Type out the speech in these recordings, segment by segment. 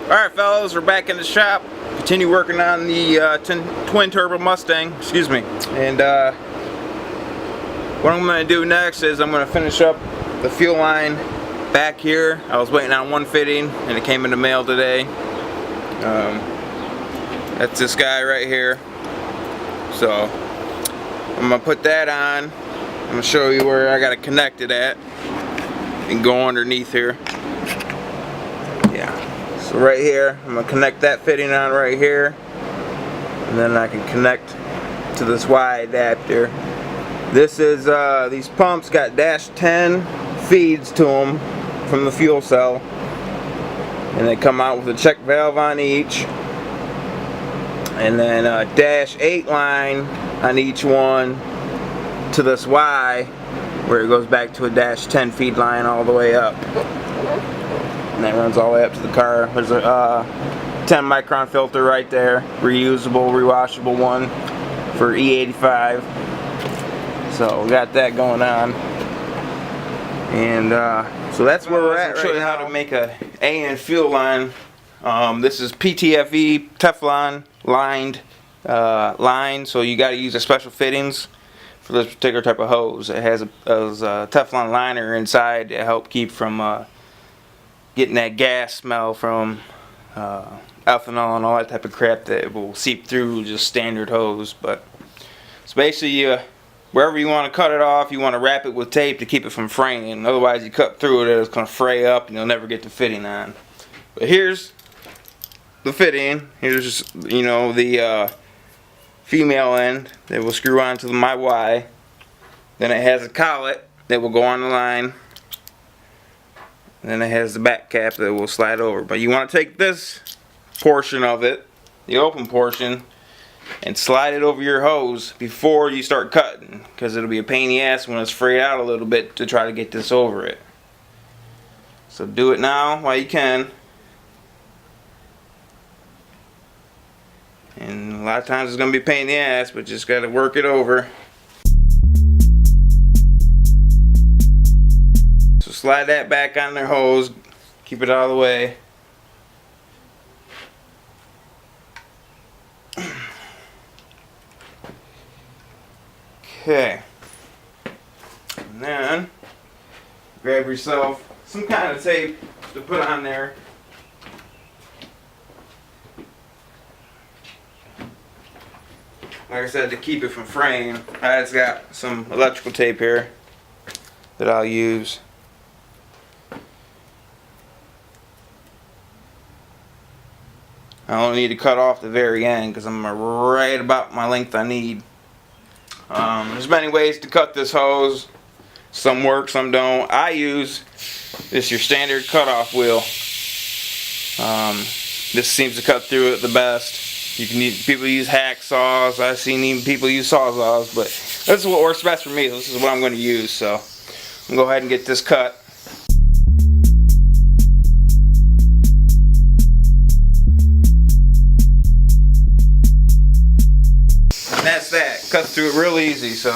Alright fellas, we're back in the shop. Continue working on the twin turbo Mustang, excuse me. And what I'm going to do next is I'm going to finish up the fuel line back here. I was waiting on one fitting and it came in the mail today. That's this guy right here. So I'm going to put that on. I'm going to show you where I got it connected at and go underneath here. Yeah. So right here, I'm going to connect that fitting on right here, and then I can connect to this Y adapter. This is, these pumps got -10 feeds to them from the fuel cell, and they come out with a check valve on each, and then a -8 line on each one to this Y, where it goes back to a -10 feed line all the way up. And that runs all the way up to the car. There's a 10 micron filter right there, reusable, rewashable one for E85. So we got that going on, and so that's where we're at. I'll show you how to make a AN fuel line. This is PTFE Teflon lined line, so you got to use the special fittings for this particular type of hose. It has a Teflon liner inside to help keep from getting that gas smell from ethanol and all that type of crap that will seep through just standard hose. But so basically, wherever you want to cut it off, you want to wrap it with tape to keep it from fraying. Otherwise, you cut through it, it's going to fray up and you'll never get the fitting on. But here's the fitting. Here's just, you know, the female end that will screw onto my Y. Then it has a collet that will go on the line. And then it has the back cap that will slide over. But you want to take this portion of it, the open portion, and slide it over your hose before you start cutting, because it'll be a pain in the ass when it's frayed out a little bit to try to get this over it. So do it now while you can. And a lot of times it's going to be a pain in the ass, but just got to work it over. So slide that back on their hose, keep it out of the way. Okay. And then grab yourself some kind of tape to put on there. Like I said, to keep it from fraying. I just got some electrical tape here that I'll use. I only need to cut off the very end because I'm right about my length I need. There's many ways to cut this hose. Some work, some don't. I use this your standard cutoff wheel. This seems to cut through it the best. You can use, people use hacksaws. I've seen even people use sawzalls, but this is what works best for me. This is what I'm going to use. So I'm going to go ahead and get this cut. And that's that. Cuts through it real easy, so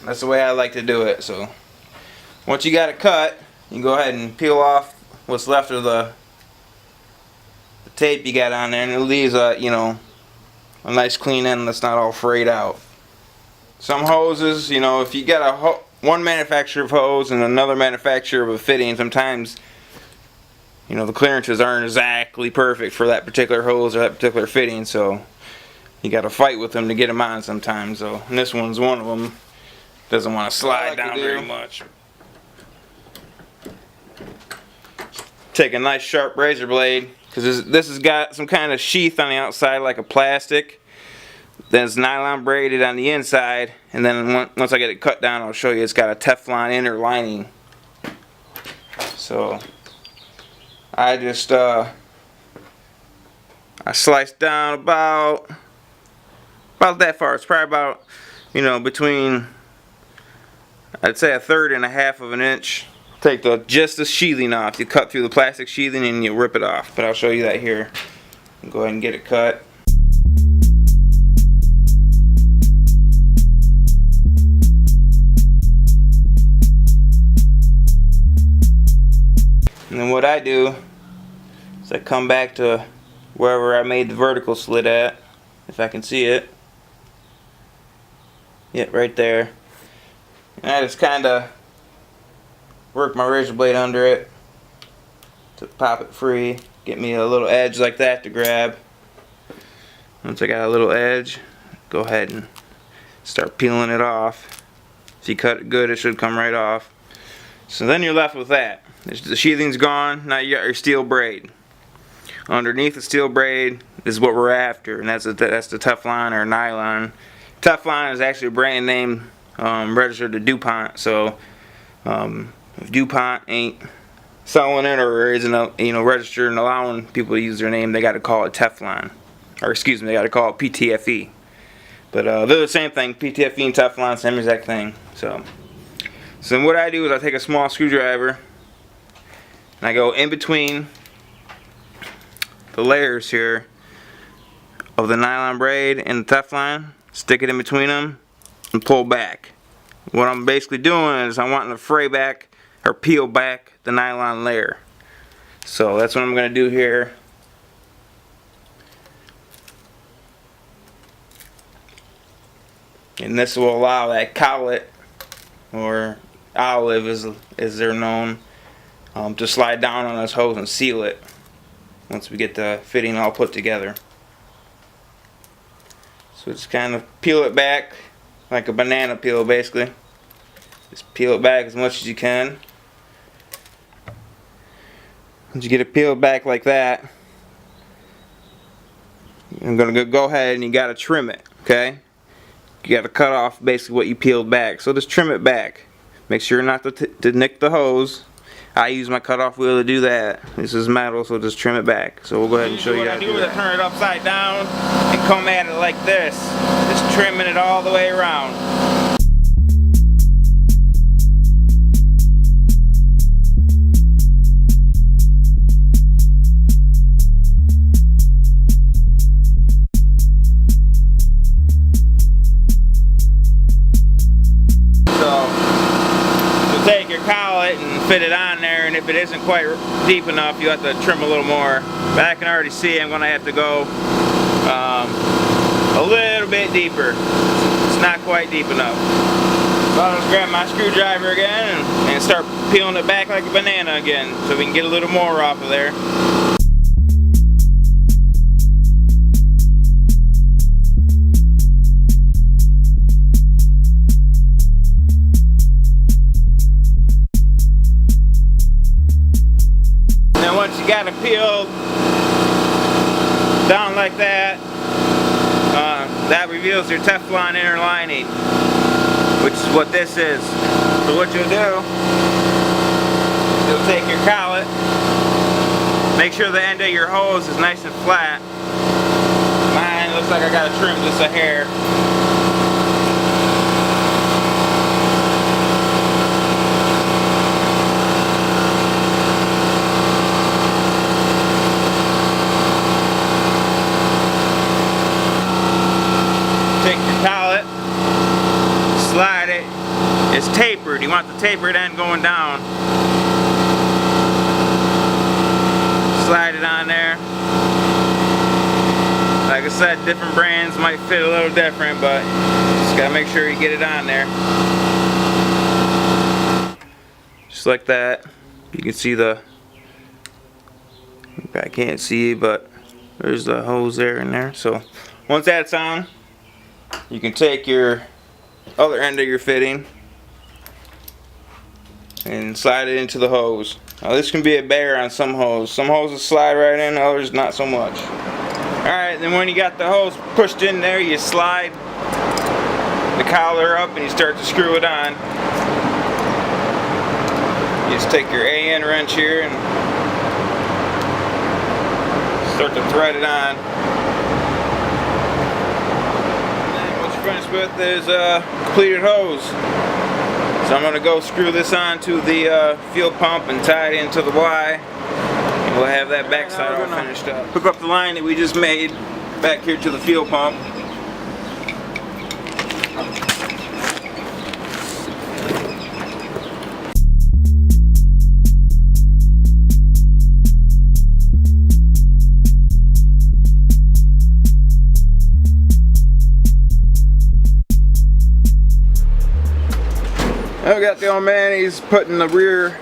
that's the way I like to do it. So once you got it cut, you can go ahead and peel off what's left of the tape you got on there, and it leaves a, you know, a nice clean end that's not all frayed out. Some hoses, you know, if you got a one manufacturer of hose and another manufacturer of a fitting, sometimes, you know, the clearances aren't exactly perfect for that particular hose or that particular fitting, so you got to fight with them to get them on sometimes. So, and this one's one of them. Doesn't want to slide down very much. Take a nice sharp razor blade, because this has got some kind of sheath on the outside like a plastic. Then it's nylon braided on the inside, and then once I get it cut down, I'll show you it's got a Teflon inner lining. So I just I sliced down about that far. It's probably about, you know, between, I'd say, 1/3 and 1/2 of an inch. Take just the sheathing off. You cut through the plastic sheathing and you rip it off. But I'll show you that here. Go ahead and get it cut. And then what I do So I come back to wherever I made the vertical slit at, if I can see it. Yeah, right there. And I just kind of work my razor blade under it to pop it free. Get me a little edge like that to grab. Once I got a little edge, go ahead and start peeling it off. If you cut it good, it should come right off. So then you're left with that. The sheathing's gone. Now you got your steel braid. Underneath the steel braid is what we're after, and that's the Teflon or nylon. Teflon is actually a brand name registered to DuPont. So if DuPont ain't selling it or isn't registered and allowing people to use their name, they got to call it Teflon, or excuse me, they got to call it PTFE. But they're the same thing. PTFE and Teflon, same exact thing. So what I do is I take a small screwdriver and I go in between the layers here of the nylon braid and the Teflon, stick it in between them and pull back. What I'm basically doing is I'm wanting to fray back or peel back the nylon layer. So that's what I'm going to do here. And this will allow that collet, or olive as they're known, to slide down on this hose and seal it once we get the fitting all put together. So just kind of peel it back like a banana peel, basically. Just peel it back as much as you can. Once you get it peeled back like that, I'm going to go ahead and you got to trim it, okay? You got to cut off basically what you peeled back. So just trim it back. Make sure not to nick the hose. I use my cutoff wheel to do that. This is metal, so just trim it back. So we'll go ahead and show you how to do that. What I do is I turn it upside down and come at it like this. Just trimming it all the way around. Take your collet and fit it on there, and if it isn't quite deep enough, you have to trim a little more. But I can already see I'm going to have to go a little bit deeper. It's not quite deep enough. So I'll just grab my screwdriver again and start peeling it back like a banana again, so we can get a little more off of there. Once you got it peeled down like that, that reveals your Teflon inner lining, which is what this is. So what you'll do, you'll take your collet, make sure the end of your hose is nice and flat. Mine looks like I got to trim just a hair. Take your collet, slide it. It's tapered. You want the tapered end going down. Slide it on there. Like I said, different brands might fit a little different, but just gotta make sure you get it on there. Just like that. You can see the, I can't see, but there's the hose there and there. So once that's on, you can take your other end of your fitting and slide it into the hose. Now this can be a bear on some hose. Some hoses slide right in, others not so much. Alright, then when you got the hose pushed in there, you slide the collar up and you start to screw it on. You just take your AN wrench here and start to thread it on. Finished with is a completed hose. So I'm going to go screw this on to the fuel pump and tie it into the Y, and we'll have that backside all finished up. Hook up the line that we just made back here to the fuel pump. got the old man, he's putting the rear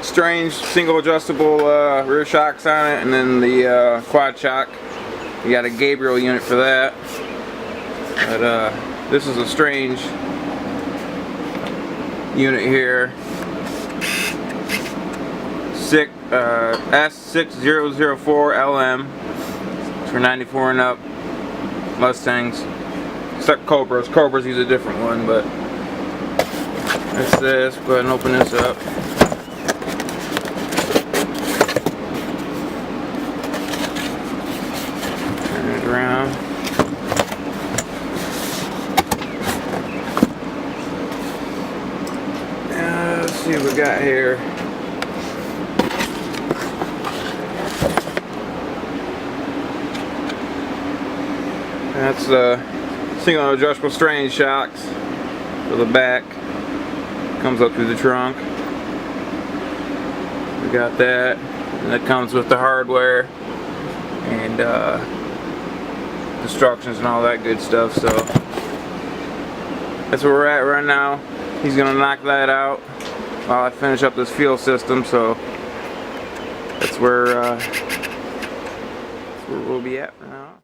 strange single adjustable rear shocks on it, and then the quad shock. You got a Gabriel unit for that. But this is a strange unit here. S6004LM for 94 and up Mustangs. Except Cobras. Cobras use a different one, but that's this. Go ahead and open this up. Turn it around. Let's see what we got here. That's single adjustable strain shocks for the back. Comes up through the trunk. We got that. And that comes with the hardware and instructions and all that good stuff. So that's where we're at right now. He's gonna knock that out while I finish up this fuel system. So that's where we'll be at for now.